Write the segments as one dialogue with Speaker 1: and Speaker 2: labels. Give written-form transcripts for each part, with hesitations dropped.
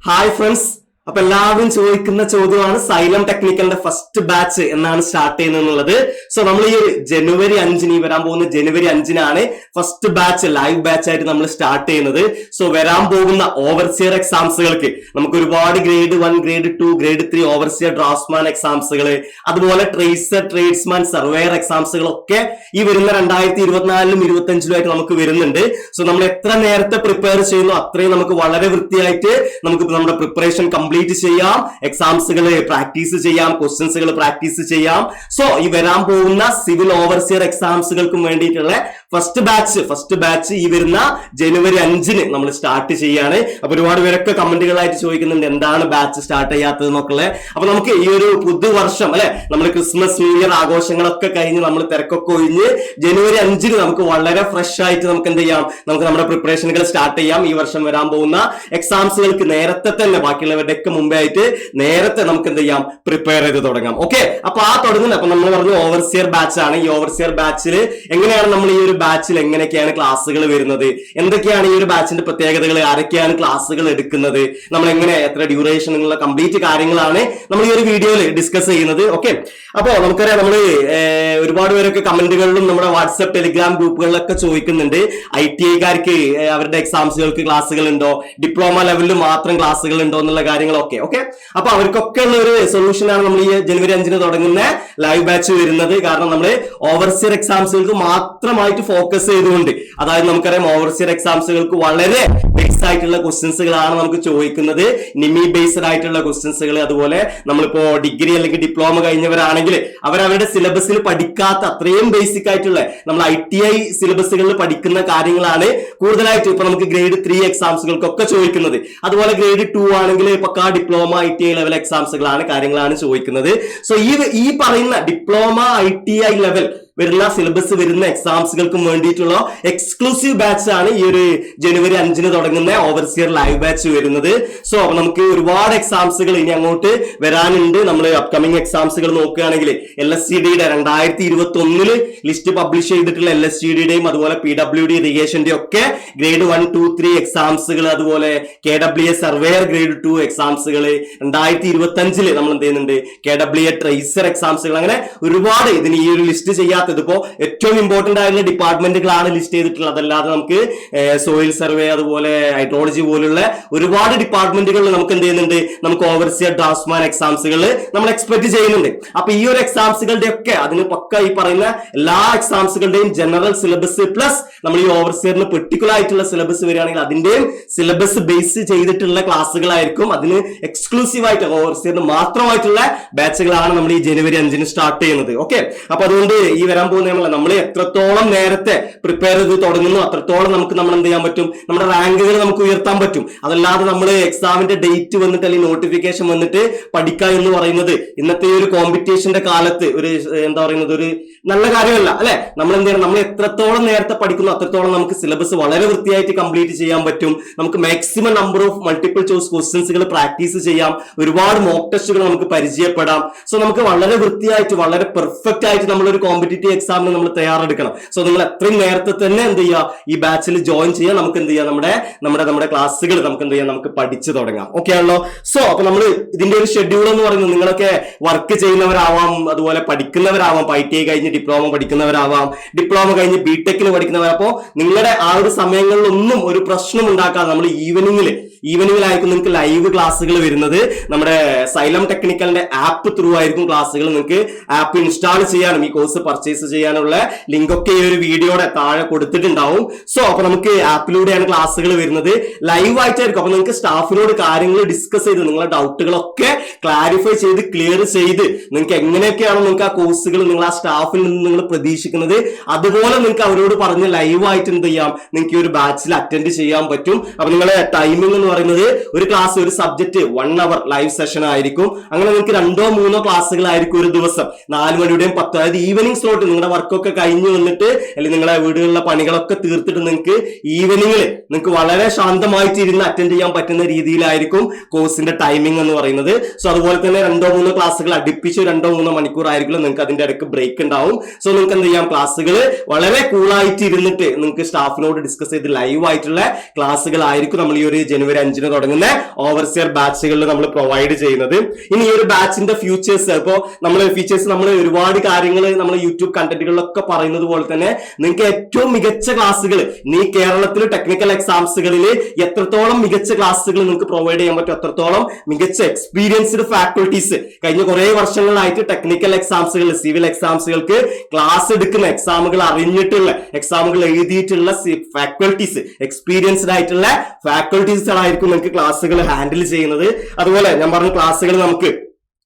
Speaker 1: Hi friends. അപ്പൊ എല്ലാവരും ചോദിക്കുന്ന ചോദ്യമാണ് സൈലം ടെക്നിക്കലിന്റെ ഫസ്റ്റ് ബാച്ച് എന്നാണ് സ്റ്റാർട്ട് ചെയ്യുന്നത്. സോ നമ്മൾ ഈ ജനുവരി 5 വരാൻ പോകുന്ന ജനുവരി 5 ഫസ്റ്റ് ബാച്ച് ലൈവ് ബാച്ച് ആയിട്ട് നമ്മൾ സ്റ്റാർട്ട് ചെയ്യുന്നത്. സോ വരാൻ പോകുന്ന ഓവർസിയർ എക്സാംസുകൾക്ക് നമുക്ക് ഒരുപാട് grade 1, grade 2, grade 3 overseer draftsman എക്സാംസുകൾ, അതുപോലെ ട്രേസർ, ട്രേഡ്സ്മാൻ, സർവേയർ എക്സാംസുകളൊക്കെ ഈ വരുന്ന 2024-ലും 2025-ലും നമുക്ക് വരുന്നുണ്ട്. സോ നമ്മൾ എത്ര നേരത്തെ പ്രിപ്പയർ ചെയ്യുന്നു അത്രയും നമുക്ക് വളരെ വൃത്തിയായിട്ട് നമുക്ക് നമ്മുടെ പ്രിപ്പറേഷൻ കംപ്ലീറ്റ് ചെയ്യാം, എക്സാംസുകൾ പ്രാക്ടീസ് ചെയ്യാം, ക്വസ്റ്റ്യൻസുകൾ പ്രാക്ടീസ് ചെയ്യാം. സോ ഈ വരാൻ പോകുന്ന സിവിൽ ഓവർസിയർ എക്സാംസുകൾക്കും വേണ്ടിയിട്ടുള്ള ഫസ്റ്റ് ബാച്ച് ഈ വരുന്ന ജനുവരി 5 നമ്മൾ സ്റ്റാർട്ട് ചെയ്യാണ്. അപ്പൊ ഒരുപാട് പേരൊക്കെ കമന്റുകളായിട്ട് ചോദിക്കുന്നുണ്ട് എന്താണ് ബാച്ച് സ്റ്റാർട്ട് ചെയ്യാത്തത് എന്നൊക്കെ. അപ്പൊ നമുക്ക് ഈ ഒരു പുതുവർഷം അല്ലെ, നമ്മൾ ക്രിസ്മസ്, ന്യൂ ഇയർ ആഘോഷങ്ങളൊക്കെ കഴിഞ്ഞ് നമ്മൾ തിരക്കൊക്കെ ഒഴിഞ്ഞ് ജനുവരി 5 നമുക്ക് വളരെ ഫ്രഷ് ആയിട്ട് നമുക്ക് എന്ത് ചെയ്യാം, നമുക്ക് നമ്മുടെ പ്രിപ്പറേഷനുകൾ സ്റ്റാർട്ട് ചെയ്യാം. ഈ വർഷം വരാൻ പോകുന്ന എക്സാംസുകൾക്ക് നേരത്തെ തന്നെ ബാക്കിയുള്ളവരുടെ മുമ്പേ ആയിട്ട് നേരത്തെ നമുക്ക് എന്ത് ചെയ്യാം, പ്രിപ്പയർ ചെയ്ത് തുടങ്ങാം. ഓക്കെ, അപ്പൊ തുടങ്ങുന്നത് അപ്പൊ നമ്മൾ പറഞ്ഞു ഓവർസിയർ ബാച്ച് ആണ്. ഈ ഓവർസിയർ ബാച്ചിൽ എങ്ങനെയാണ് നമ്മൾ ഈ ഒരു ബാച്ചിൽ എങ്ങനെയൊക്കെയാണ് ക്ലാസ്സുകൾ വരുന്നത്, എന്തൊക്കെയാണ് ഈ ഒരു ബാച്ചിന്റെ പ്രത്യേകതകൾ, ആരൊക്കെയാണ് ക്ലാസ്സുകൾ എടുക്കുന്നത്, നമ്മൾ എങ്ങനെ എത്ര ഡ്യൂറേഷൻ ഉള്ള കംപ്ലീറ്റ് കാര്യങ്ങളാണ് നമ്മൾ ഈ ഒരു വീഡിയോയിൽ ഡിസ്കസ് ചെയ്യുന്നത്. ഓക്കെ, അപ്പോ നമുക്കറിയാം നമ്മൾ ഒരുപാട് പേരൊക്കെ കമന്റുകളിലും നമ്മുടെ വാട്സ്ആപ്പ്, ടെലിഗ്രാം ഗ്രൂപ്പുകളിലൊക്കെ ചോദിക്കുന്നുണ്ട് ITI-കാർക്ക് അവരുടെ എക്സാംസുകൾക്ക് ക്ലാസ്സുകൾ ഉണ്ടോ, ഡിപ്ലോമ ലെവലിൽ മാത്രം ക്ലാസ്സുകൾ ഉണ്ടോ എന്നുള്ള കാര്യങ്ങളൊക്കെ. ഓക്കെ, അപ്പൊ അവർക്കൊക്കെ ഉള്ള ഒരു സൊല്യൂഷൻ ആണ് നമ്മൾ ഈ ജനുവരി 5 തുടങ്ങുന്ന ലൈവ് ബാച്ച് വരുന്നത്. കാരണം നമ്മൾ ഓവർസിയർ എക്സാംസുകൾക്ക് മാത്രമായിട്ട് ഫോക്കസ് ചെയ്തുകൊണ്ട്, അതായത് നമുക്കറിയാം ഓവർസിയർ എക്സാംസുകൾക്ക് വളരെ ബേസ്ഡ് ആയിട്ടുള്ള ക്വസ്റ്റ്യൻസുകളാണ് നമുക്ക് ചോദിക്കുന്നത്, നിമി ബേസ്ഡ് ആയിട്ടുള്ള ക്വസ്റ്റ്യൻസുകൾ. അതുപോലെ നമ്മളിപ്പോ ഡിഗ്രി അല്ലെങ്കിൽ ഡിപ്ലോമ കഴിഞ്ഞവരാണെങ്കിൽ അവരവരുടെ സിലബസിൽ പഠിക്കാത്ത അത്രയും ബേസിക് ആയിട്ടുള്ള നമ്മൾ ITI സിലബസുകളിൽ പഠിക്കുന്ന കാര്യങ്ങളാണ് കൂടുതലായിട്ട് ഇപ്പൊ നമുക്ക് ഗ്രേഡ് 3 എക്സാംസുകൾക്കൊക്കെ ചോദിക്കുന്നത്. അതുപോലെ ഗ്രേഡ് 2 ആണെങ്കിൽ പക്കാ ഡിപ്ലോമ ITI ലെവൽ എക്സാംസുകളാണ് കാര്യങ്ങളാണ് ചോദിക്കുന്നത്. സോ ഈ പറയുന്ന ഡിപ്ലോമ ITI ലെവൽ വരുന്ന സിലബസ് വരുന്ന എക്സാംസുകൾക്കും വേണ്ടിയിട്ടുള്ള എക്സ്ക്ലൂസീവ് ബാച്ച് ആണ് ഈ ഒരു ജനുവരി 5 തുടങ്ങുന്ന ഓവർസിയർ ലൈവ് ബാച്ച് വരുന്നത്. സോ അപ്പൊ നമുക്ക് ഒരുപാട് എക്സാംസുകൾ ഇനി അങ്ങോട്ട് വരാനുണ്ട്. നമ്മൾ അപ്കമിങ് എക്സാംസുകൾ നോക്കുകയാണെങ്കിൽ LSTDയുടെ 2021 ലിസ്റ്റ് പബ്ലിഷ് ചെയ്തിട്ടുള്ള LSTDയുടെയും അതുപോലെ PWD ഇറിഗേഷന്റെ ഒക്കെ ഗ്രേഡ് 1, 2, 3 എക്സാംസുകൾ, അതുപോലെ KWA സർവേയർ ഗ്രേഡ് 2 എക്സാംസുകൾ, 2025 നമ്മൾ എന്ത് ചെയ്യുന്നുണ്ട് KWA ട്രേസർ എക്സാംസുകൾ, അങ്ങനെ ഒരുപാട് ഇതിന് ഈ ഒരു ലിസ്റ്റ് ചെയ്യാത്ത ഇതിപ്പോ ഏറ്റവും ഇമ്പോർട്ടന്റ് ആയിട്ടുള്ള ഡിപ്പാർട്ട്മെന്റുകളാണ് ലിസ്റ്റ് ചെയ്തിട്ടുള്ളത്. അതല്ലാതെ നമുക്ക് സോയിൽ സർവേ, അതുപോലെ ഹൈഡ്രോളജി പോലുള്ള ഒരുപാട് ഡിപ്പാർട്ട്മെന്റുകളിൽ നമുക്ക് എന്ത് ചെയ്യുന്നുണ്ട്, നമുക്ക് ഓവർസിയർ ഡ്രാഫ്റ്റ്സ്മാൻ എക്സാംസുകൾ നമ്മൾ എക്സ്പെക്ട് ചെയ്യുന്നുണ്ട്. അപ്പൊ ഈ ഒരു എക്സാംസുകളുടെ ഒക്കെ അതിന് പക്ക ഈ പറയുന്ന എല്ലാ എക്സാംസുകളുടെയും ജനറൽ സിലബസ് പ്ലസ് നമ്മൾ ഈ ഓവർസിയറിന് പെർട്ടിക്കുലർ ആയിട്ടുള്ള സിലബസ് വരികയാണെങ്കിൽ അതിന്റെയും സിലബസ് ബേസ് ചെയ്തിട്ടുള്ള ക്ലാസ്സുകളായിരിക്കും. അതിന് എക്സ്ക്ലൂസീവ് ആയിട്ട് ഓവർസിയറിന് മാത്രമായിട്ടുള്ള ബാച്ചുകളാണ് നമ്മൾ ഈ ജനുവരി 5 സ്റ്റാർട്ട് ചെയ്യുന്നത്. ഓക്കെ, അപ്പൊ അതുകൊണ്ട് ഈ വരാൻ പോകുന്ന നമ്മൾ എത്രത്തോളം നേരത്തെ പ്രിപ്പയർ ചെയ്ത് തുടങ്ങുന്നു അത്രത്തോളം നമുക്ക് നമ്മൾ എന്ത് ചെയ്യാൻ പറ്റും, നമ്മുടെ റാങ്കുകൾ നമുക്ക് ഉയർത്താൻ പറ്റും. അതല്ലാതെ നമ്മൾ എക്സാമിന്റെ ഡേറ്റ് വന്നിട്ട് അല്ലെങ്കിൽ നോട്ടിഫിക്കേഷൻ വന്നിട്ട് പഠിക്കുക എന്ന് പറയുന്നത് ഇന്നത്തെ ഈ ഒരു കോമ്പറ്റീഷന്റെ കാലത്ത് ഒരു എന്താ പറയുന്നത് ഒരു നല്ല കാര്യമല്ല അല്ലെ. നമ്മൾ എന്ത് ചെയ്യണം, നമ്മൾ എത്രത്തോളം നേരത്തെ പഠിക്കുന്നു അത്രത്തോളം നമുക്ക് സിലബസ് വളരെ വൃത്തിയായിട്ട് കംപ്ലീറ്റ് ചെയ്യാൻ പറ്റും. നമുക്ക് maximum number of multiple choice ക്വസ്റ്റ്യൻസുകൾ പ്രാക്ടീസ് ചെയ്യാം, ഒരുപാട് മോക്ക് ടെസ്റ്റുകൾ നമുക്ക് പരിചയപ്പെടാം. സോ നമുക്ക് വളരെ വൃത്തിയായിട്ട് വളരെ പെർഫെക്റ്റ് ആയിട്ട് നമ്മളൊരു കോമ്പറ്റീറ്റീവ് എക്സാമിന് നമ്മൾ തയ്യാറെടുക്കണം. സോ നിങ്ങൾ എത്രയും നേരത്തെ തന്നെ എന്ത് ചെയ്യുക, ഈ ബാച്ചിൽ ജോയിൻ ചെയ്യുക. നമുക്ക് എന്ത് ചെയ്യാം, നമ്മുടെ ക്ലാസ്സുകൾ നമുക്ക് എന്ത് ചെയ്യാം, നമുക്ക് പഠിച്ചു തുടങ്ങാം. ഓക്കെ ആണല്ലോ. സോ അപ്പൊ നമ്മൾ ഇതിന്റെ ഒരു ഷെഡ്യൂൾ എന്ന് പറയുന്നത്, നിങ്ങളൊക്കെ വർക്ക് ചെയ്യുന്നവരാവാം, അതുപോലെ പഠിക്കുന്നവരാവാം, ITI കഴിഞ്ഞ് ഡിപ്ലോമ പഠിക്കുന്നവരാവാം, ഡിപ്ലോമ കഴിഞ്ഞ് BTechന് പഠിക്കുന്നവരാ. അപ്പോ നിങ്ങളുടെ ആ ഒരു സമയങ്ങളിലൊന്നും ഒരു പ്രശ്നം ഉണ്ടാക്കാതെ നമ്മൾ ഈവനിങ്ങിലായിരിക്കും നിങ്ങൾക്ക് ലൈവ് ക്ലാസ്സുകൾ വരുന്നത്. നമ്മുടെ സൈലം ടെക്നിക്കലിന്റെ ആപ്പ് ത്രൂ ആയിരിക്കും ക്ലാസ്സുകൾ. നിങ്ങൾക്ക് ആപ്പ് ഇൻസ്റ്റാൾ ചെയ്യാനും ഈ കോഴ്സ് പർച്ചേസ് ചെയ്യാനുള്ള ലിങ്ക് ഒക്കെ ഈ ഒരു വീഡിയോയുടെ താഴെ കൊടുത്തിട്ടുണ്ടാവും. സോ അപ്പൊ നമുക്ക് ആപ്പിലൂടെയാണ് ക്ലാസ്സുകൾ വരുന്നത്, ലൈവ് ആയിട്ടായിരിക്കും. അപ്പൊ നിങ്ങൾക്ക് സ്റ്റാഫിനോട് കാര്യങ്ങൾ ഡിസ്കസ് ചെയ്ത് നിങ്ങളുടെ ഡൗട്ടുകളൊക്കെ ക്ലാരിഫൈ ചെയ്ത് ക്ലിയർ ചെയ്ത് നിങ്ങൾക്ക് എങ്ങനെയൊക്കെയാണ് നിങ്ങൾക്ക് ആ കോഴ്സുകൾ നിങ്ങൾ ആ സ്റ്റാഫിൽ നിന്ന് നിങ്ങൾ പ്രതീക്ഷിക്കുന്നത് അതുപോലെ നിങ്ങൾക്ക് അവരോട് പറഞ്ഞ് ലൈവ് ആയിട്ട് എന്ത് ചെയ്യാം, നിങ്ങൾക്ക് ഈ ഒരു ബാച്ചിൽ അറ്റൻഡ് ചെയ്യാൻ പറ്റും. അപ്പൊ നിങ്ങളുടെ ടൈമിംഗ് എന്ന് പറയുന്നത് ഒരു ക്ലാസ് ഒരു സബ്ജക്ട് 1 hour ലൈവ് സെഷൻ ആയിരിക്കും. അങ്ങനെ നിങ്ങൾക്ക് 2-3 ക്ലാസ്സുകളായിരിക്കും ഒരു ദിവസം. 4 മണിയുടെയും 10, അതായത് ഈവനിങ് സ്ലോട്ട് സ്പോട്ട് നിങ്ങളുടെ വർക്കൊക്കെ കഴിഞ്ഞു വന്നിട്ട് അല്ലെങ്കിൽ നിങ്ങളുടെ വീടുകളിലെ പണികളൊക്കെ തീർത്തിട്ട് നിങ്ങൾക്ക് ഈവനിങ്ങിൽ നിങ്ങൾക്ക് വളരെ ശാന്തമായിട്ട് ഇരുന്ന് അറ്റൻഡ് ചെയ്യാൻ പറ്റുന്ന രീതിയിലായിരിക്കും കോഴ്സിന്റെ ടൈമിംഗ് എന്ന് പറയുന്നത്. സോ അതുപോലെ തന്നെ 2-3 ക്ലാസ്സുകൾ അടുപ്പിച്ച് 2-3 മണിക്കൂർ ആയിരിക്കും. നിങ്ങൾക്ക് അതിന്റെ ഇടയ്ക്ക് ബ്രേക്ക് ഉണ്ടാവും. സോ നിങ്ങൾക്ക് എന്ത് ചെയ്യാം, ക്ലാസ്സുകൾ വളരെ കൂളായിട്ട് ഇരുന്നിട്ട് നിങ്ങൾക്ക് സ്റ്റാഫിനോട് ഡിസ്കസ് ചെയ്ത് ലൈവ് ആയിട്ടുള്ള ക്ലാസ്സുകളായിരിക്കും നമ്മൾ ഈ ഒരു ജനുവരി 5 തുടങ്ങുന്ന ഓവർസിയർ ബാച്ചുകളിൽ നമ്മൾ പ്രൊവൈഡ് ചെയ്യുന്നത്. ഇനി ഈ ഒരു ബാച്ചിന്റെ ഫ്യൂച്ചേഴ്സ്, ഇപ്പോൾ നമ്മൾ ഒരുപാട് കാര്യങ്ങൾ നമ്മൾ യൂട്യൂബ് കണ്ടന്റുകളിലൊക്കെ പറയുന്നത് പോലെ തന്നെ നിങ്ങൾക്ക് ഏറ്റവും മികച്ച ക്ലാസ്സുകൾ ഈ കേരളത്തിൽ ടെക്നിക്കൽ എക്സാംസുകളിൽ എത്രത്തോളം മികച്ച ക്ലാസ്സുകൾ നിങ്ങൾക്ക് പ്രൊവൈഡ് ചെയ്യാൻ പറ്റും, അത്രത്തോളം മികച്ച എക്സ്പീരിയൻസ്ഡ് ഫാക്കൾട്ടീസ് കഴിഞ്ഞ കുറെ വർഷങ്ങളായിട്ട് ടെക്നിക്കൽ എക്സാംസുകൾ, സിവിൽ എക്സാംസുകൾക്ക് ക്ലാസ് എടുക്കുന്ന എക്സാമുകൾ അറിഞ്ഞിട്ടുള്ള, എക്സാമുകൾ എഴുതിയിട്ടുള്ള ഫാക്കൾട്ടീസ്, എക്സ്പീരിയൻസ്ഡ് ആയിട്ടുള്ള ഫാക്കൾട്ടീസുകളായിരിക്കും നിങ്ങൾക്ക് ക്ലാസ്സുകൾ ഹാൻഡിൽ ചെയ്യുന്നത്. അതുപോലെ ഞാൻ പറഞ്ഞ ക്ലാസ്സുകൾ നമുക്ക്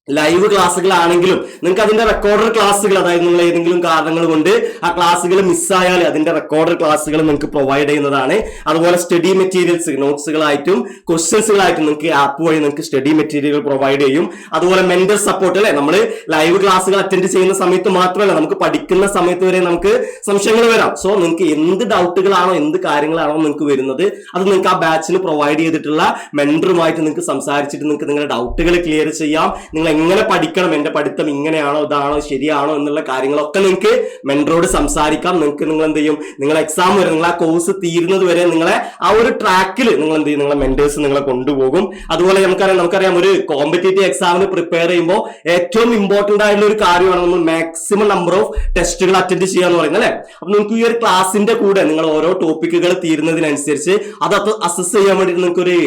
Speaker 1: ലൈവ് ക്ലാസ്സുകളാണെങ്കിലും നിങ്ങൾക്ക് അതിന്റെ റെക്കോർഡർ ക്ലാസ്സുകൾ, അതായത് നിങ്ങൾ ഏതെങ്കിലും കാരണങ്ങൾ കൊണ്ട് ആ ക്ലാസ്സുകൾ മിസ്സായാൽ അതിന്റെ റെക്കോർഡർ ക്ലാസ്സുകൾ നിങ്ങൾക്ക് പ്രൊവൈഡ് ചെയ്യുന്നതാണ്. അതുപോലെ സ്റ്റഡി മെറ്റീരിയൽസ്, നോട്ട്സുകളായിട്ടും ക്വസ്റ്റ്യൻസുകളായിട്ടും നിങ്ങൾക്ക് ആപ്പ് വഴി നിങ്ങൾക്ക് സ്റ്റഡി മെറ്റീരിയൽ പ്രൊവൈഡ് ചെയ്യും. അതുപോലെ മെന്റൽ സപ്പോർട്ട്, അല്ലെ, നമ്മൾ ലൈവ് ക്ലാസ്സുകൾ അറ്റൻഡ് ചെയ്യുന്ന സമയത്ത് മാത്രമല്ല നമുക്ക് പഠിക്കുന്ന സമയത്ത് വരെ നമുക്ക് സംശയങ്ങൾ വരാം. സോ നിങ്ങൾക്ക് എന്ത് ഡൗട്ടുകളാണോ എന്ത് കാര്യങ്ങളാണോ നിങ്ങൾക്ക് വരുന്നത് അത് നിങ്ങൾക്ക് ആ ബാച്ചിന് പ്രൊവൈഡ് ചെയ്തിട്ടുള്ള മെന്ററുമായിട്ട് നിങ്ങൾക്ക് സംസാരിച്ചിട്ട് നിങ്ങൾക്ക് നിങ്ങളുടെ ഡൗട്ടുകൾ ക്ലിയർ ചെയ്യാം. നിങ്ങൾ എങ്ങനെ പഠിക്കണം, എന്റെ പഠിത്തം ഇങ്ങനെയാണോ ഇതാണോ ശരിയാണോ എന്നുള്ള കാര്യങ്ങളൊക്കെ നിങ്ങൾക്ക് മെന്ററോട് സംസാരിക്കാം. നിങ്ങൾ എന്ത് ചെയ്യും, നിങ്ങൾ എക്സാം വരെ, നിങ്ങൾ ആ കോഴ്സ് തീരുന്നത് വരെ നിങ്ങളെ ആ ഒരു ട്രാക്കിൽ നിങ്ങൾ എന്ത് ചെയ്യും, നിങ്ങളെ മെന്റേഴ്സ് നിങ്ങളെ കൊണ്ടുപോകും. അതുപോലെ നമുക്കറിയാം ഒരു കോമ്പറ്റേറ്റീവ് എക്സാമിന് പ്രിപ്പയർ ചെയ്യുമ്പോൾ ഏറ്റവും ഇമ്പോർട്ടന്റ് ആയിട്ടുള്ള ഒരു കാര്യമാണ് നമ്മൾ മാക്സിമം നമ്പർ ഓഫ് ടെസ്റ്റുകൾ അറ്റൻഡ് ചെയ്യുക എന്ന് പറയുന്നത്, അല്ലെ. അപ്പൊ നിങ്ങൾക്ക് ഈ ഒരു ക്ലാസിന്റെ കൂടെ നിങ്ങൾ ഓരോ ടോപ്പിക്കുകൾ തീരുന്നതിനനുസരിച്ച് അത് അസസ് ചെയ്യാൻ വേണ്ടി നിങ്ങൾക്ക് ഒരു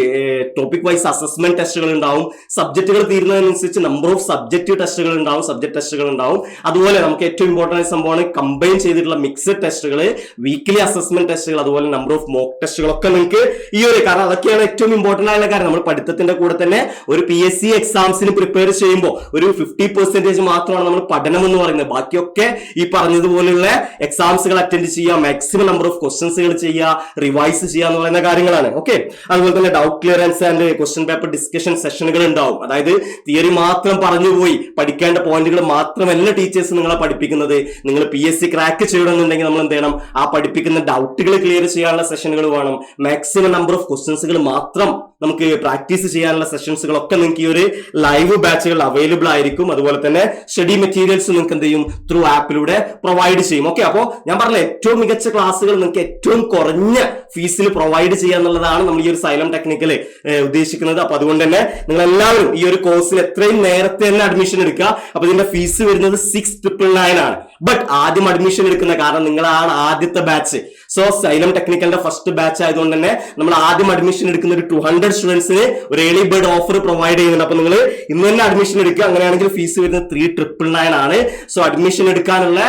Speaker 1: ടോപ്പിക് വൈസ് അസസ്മെന്റ് ടെസ്റ്റുകൾ ഉണ്ടാവും. സബ്ജക്റ്റുകൾ തീരുന്നതിനനുസരിച്ച് നമ്പർ ഓഫ് സബ്ജക്റ്റീവ് ടെസ്റ്റുകൾ ഉണ്ടാവും, സബ്ജക്ട് ടെസ്റ്റുകൾ ഉണ്ടാവും. അതുപോലെ നമുക്ക് ഏറ്റവും ഇമ്പോർട്ടന്റ് സംഭവമാണ് കമ്പൈൻ ചെയ്തിട്ടുള്ള മിക്സഡ് ടെസ്റ്റുകൾ, വീക്ക്ലി അസസ്മെന്റ് ടെസ്റ്റുകൾ, അതുപോലെ നമ്പർ ഓഫ് മോക്ക് ടെസ്റ്റുകളൊക്കെ നിങ്ങൾക്ക് ഈ ഒരു, കാരണം അതൊക്കെയാണ് ഏറ്റവും ഇമ്പോർട്ടന്റ് ആയിട്ടുള്ള കാര്യം. നമ്മൾ പഠിത്തത്തിന്റെ കൂടെ തന്നെ ഒരു PSC എക്സാംസിന് പ്രിപ്പയർ ചെയ്യുമ്പോൾ ഒരു 50% മാത്രമാണ് നമ്മൾ പഠനം എന്ന് പറയുന്നത്. ബാക്കിയൊക്കെ ഈ പറഞ്ഞതുപോലെയുള്ള എക്സാംസുകൾ അറ്റൻഡ് ചെയ്യുക, മാക്സിമം നമ്പർ ഓഫ് ക്വസ്റ്റൻസുകൾ ചെയ്യുക, റിവൈസ് ചെയ്യുക എന്ന് പറയുന്ന കാര്യങ്ങളാണ്. ഓക്കെ, അതുപോലെ തന്നെ doubt clearance and question paper discussion സെഷനുകൾ ഉണ്ടാവും. അതായത് തിയറി മാത്രം പറഞ്ഞുപോയി പഠിക്കേണ്ട പോയിന്റുകൾ മാത്രമല്ല ടീച്ചേഴ്സ് നിങ്ങളെ പഠിപ്പിക്കുന്നത്. നിങ്ങൾ PSC ക്രാക്ക് ചെയ്യണമെന്നുണ്ടെങ്കിൽ നമ്മൾ എന്ത് ചെയ്യണം, ആ പഠിപ്പിക്കുന്ന ഡൗട്ടുകൾ ക്ലിയർ ചെയ്യാനുള്ള സെഷനുകൾ വേണം. മാക്സിമം നമ്പർ ഓഫ് ക്വസ്റ്റൻസുകൾ മാത്രം നമുക്ക് പ്രാക്ടീസ് ചെയ്യാനുള്ള സെഷൻസുകളൊക്കെ നിങ്ങൾക്ക് ഈ ഒരു ലൈവ് ബാച്ചുകൾ അവൈലബിൾ ആയിരിക്കും. അതുപോലെ തന്നെ സ്റ്റഡി മെറ്റീരിയൽസ് നിങ്ങൾക്ക് എന്ത് ചെയ്യും, ത്രൂ ആപ്പിലൂടെ പ്രൊവൈഡ് ചെയ്യും. ഓക്കെ, അപ്പോൾ ഞാൻ പറഞ്ഞ ഏറ്റവും മികച്ച ക്ലാസ്സുകൾ നിങ്ങൾക്ക് ഏറ്റവും കുറഞ്ഞ ഫീസിൽ പ്രൊവൈഡ് ചെയ്യുക എന്നുള്ളതാണ് നമ്മൾ ഈ ഒരു സൈലം ടെക്നിക്കൽ ഉദ്ദേശിക്കുന്നത്. അപ്പൊ അതുകൊണ്ട് തന്നെ നിങ്ങൾ എല്ലാവരും ഈ ഒരു കോഴ്സിൽ എത്രയും നേരത്തെ തന്നെ അഡ്മിഷൻ എടുക്കുക. അപ്പൊ ഇതിന്റെ ഫീസ് വരുന്നത് 6,999 ആണ്. ബട്ട് ആദ്യം അഡ്മിഷൻ എടുക്കുന്ന, കാരണം നിങ്ങളാണ് ആദ്യത്തെ ബാച്ച്. സോ സൈലം ടെക്നിക്കലിന്റെ ഫസ്റ്റ് ബാച്ച് ആയതുകൊണ്ട് തന്നെ നമ്മൾ ആദ്യം അഡ്മിഷൻ എടുക്കുന്ന ഒരു 200 സ്റ്റുഡൻസിന് ഒരു ഏർലി ബേർഡ് ഓഫർ പ്രൊവൈഡ് ചെയ്യുന്നുണ്ട്. അപ്പൊ നിങ്ങൾ ഇന്ന് തന്നെ അഡ്മിഷൻ എടുക്കുക. അങ്ങനെയാണെങ്കിൽ ഫീസ് വരുന്നത് 3,999 ആണ്. സോ അഡ്മിഷൻ എടുക്കാനുള്ള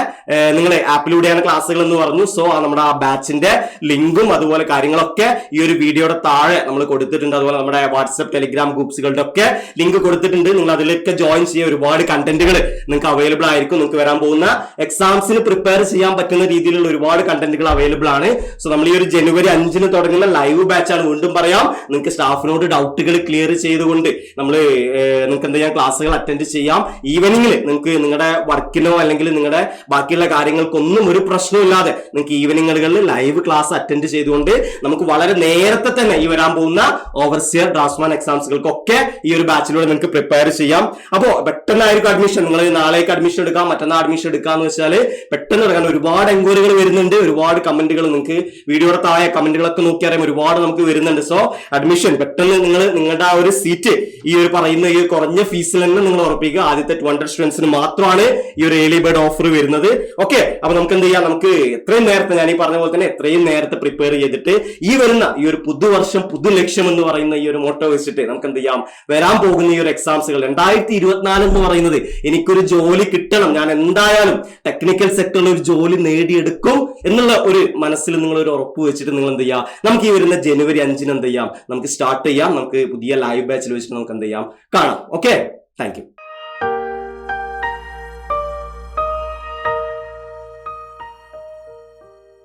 Speaker 1: നിങ്ങൾ ആപ്പിലൂടെയാണ് ക്ലാസ്സുകൾ എന്ന് പറഞ്ഞു. സോ നമ്മുടെ ആ ബാച്ചിന്റെ ലിങ്കും അതുപോലെ കാര്യങ്ങളൊക്കെ ഈ ഒരു വീഡിയോയുടെ താഴെ നമ്മൾ കൊടുത്തിട്ടുണ്ട്. അതുപോലെ നമ്മുടെ വാട്സ്ആപ്പ്, ടെലിഗ്രാം ഗ്രൂപ്പ്സുകളുടെ ഒക്കെ ലിങ്ക് കൊടുത്തിട്ടുണ്ട്. നിങ്ങൾ അതിലൊക്കെ ജോയിൻ ചെയ്യുക. ഒരുപാട് കണ്ടന്റുകൾ നിങ്ങൾക്ക് അവൈലബിൾ ആയിരിക്കും. നിങ്ങൾക്ക് വരാൻ പോകുന്ന എക്സാംസിന് പ്രിപ്പയർ ചെയ്യാൻ പറ്റുന്ന രീതിയിലുള്ള ഒരുപാട് കണ്ടന്റുകൾ അവൈലബിൾ ആണ്. സോ നമ്മൾ ഈ ഒരു ജനുവരി 5 തുടങ്ങുന്ന ലൈവ് ബാച്ച് ആണ്. വീണ്ടും പറയാം, നിങ്ങൾക്ക് സ്റ്റാഫിനോട് ഡൗട്ടുകൾ ക്ലിയർ ചെയ്തുകൊണ്ട് നിങ്ങൾക്ക് എന്ത് ചെയ്യാം, ക്ലാസ്സുകൾ അറ്റൻഡ് ചെയ്യാം. ഈവനിങ്ങിൽ നിങ്ങൾക്ക് നിങ്ങളുടെ വർക്കിനോ അല്ലെങ്കിൽ നിങ്ങളുടെ ബാക്കിയുള്ള കാര്യങ്ങൾക്കൊന്നും ഒരു പ്രശ്നമില്ലാതെ നിങ്ങൾക്ക് ഈവനിങ്ങുകളിൽ ലൈവ് ക്ലാസ് അറ്റൻഡ് ചെയ്തുകൊണ്ട് നമുക്ക് വളരെ നേരത്തെ തന്നെ ഈ വരാൻ പോകുന്ന ഓവർസിയർ ഡ്രാഫ്റ്റ്സ്മാൻ എക്സാംസുകൾക്കൊക്കെ ഈ ഒരു ബാച്ചിലൂടെ നിങ്ങൾക്ക് പ്രിപ്പയർ ചെയ്യാം. അപ്പോൾ പെട്ടെന്നായിരിക്കും അഡ്മിഷൻ. നിങ്ങൾ നാളേക്ക് അഡ്മിഷൻ എടുക്കാം, മറ്റന്നാൾ അഡ്മിഷൻ എടുക്കാന്ന് വെച്ചാൽ പെട്ടെന്ന് എടുക്കാൻ ഒരുപാട് എൻക്വയറികൾ വരുന്നുണ്ട്. ഒരുപാട് കമന്റുകൾ നിങ്ങൾക്ക് വീഡിയോയുടെ താഴെ കമന്റുകളൊക്കെ നോക്കിയറിയാം, ഒരുപാട് നമുക്ക് വരുന്നുണ്ട്. സോ അഡ്മിഷൻ പെട്ടെന്ന് നിങ്ങളുടെ ആ ഒരു സീറ്റ് ഈ ഒരു പറയുന്ന ഈ കുറഞ്ഞ ഫീസിൽ തന്നെ നിങ്ങൾ ഉറപ്പിക്കുക. ആദ്യത്തെ 200 സ്റ്റുഡൻസിന് മാത്രമാണ് ഈ ഒരു ഏർലി ബേർഡ് ഓഫർ വരുന്നത്. ഓക്കെ, അപ്പൊ നമുക്ക് എന്ത് ചെയ്യാം, നമുക്ക് എത്രയും നേരത്തെ, ഞാൻ ഈ പറഞ്ഞ പോലെ തന്നെ എത്രയും നേരത്തെ പ്രിപ്പയർ ചെയ്തിട്ട് ഈ വരുന്ന ഈ ഒരു പുതുവർഷം പുതുലക്ഷ്യം എന്ന് പറയുന്ന ഈ ഒരു മോട്ടോ വെച്ചിട്ട് നമുക്ക് എന്ത് ചെയ്യാം, വരാൻ പോകുന്ന ഈ ഒരു എക്സാംസുകൾ 2024 എന്ന് പറയുന്നത് എനിക്കൊരു ജോലി കിട്ടണം, ഞാൻ എന്തായാലും ടെക്നിക്കൽ സെക്ടറിൽ ഒരു ജോലി നേടിയെടുക്കും എന്നുള്ള ഒരു മനസ്സിൽ നിങ്ങൾ ഒരു ഉറപ്പ് വെച്ചിട്ട് നിങ്ങൾ എന്ത് ചെയ്യാം, നമുക്ക് ഈ വരുന്ന ജനുവരി 5 എന്ത് ചെയ്യാം, നമുക്ക് സ്റ്റാർട്ട് ചെയ്യാം. നമുക്ക് പുതിയ ലൈവ് ബാച്ചിൽ വെച്ചിട്ട് നമുക്ക് എന്ത് ചെയ്യാം, കാണാം. Okay, thank you.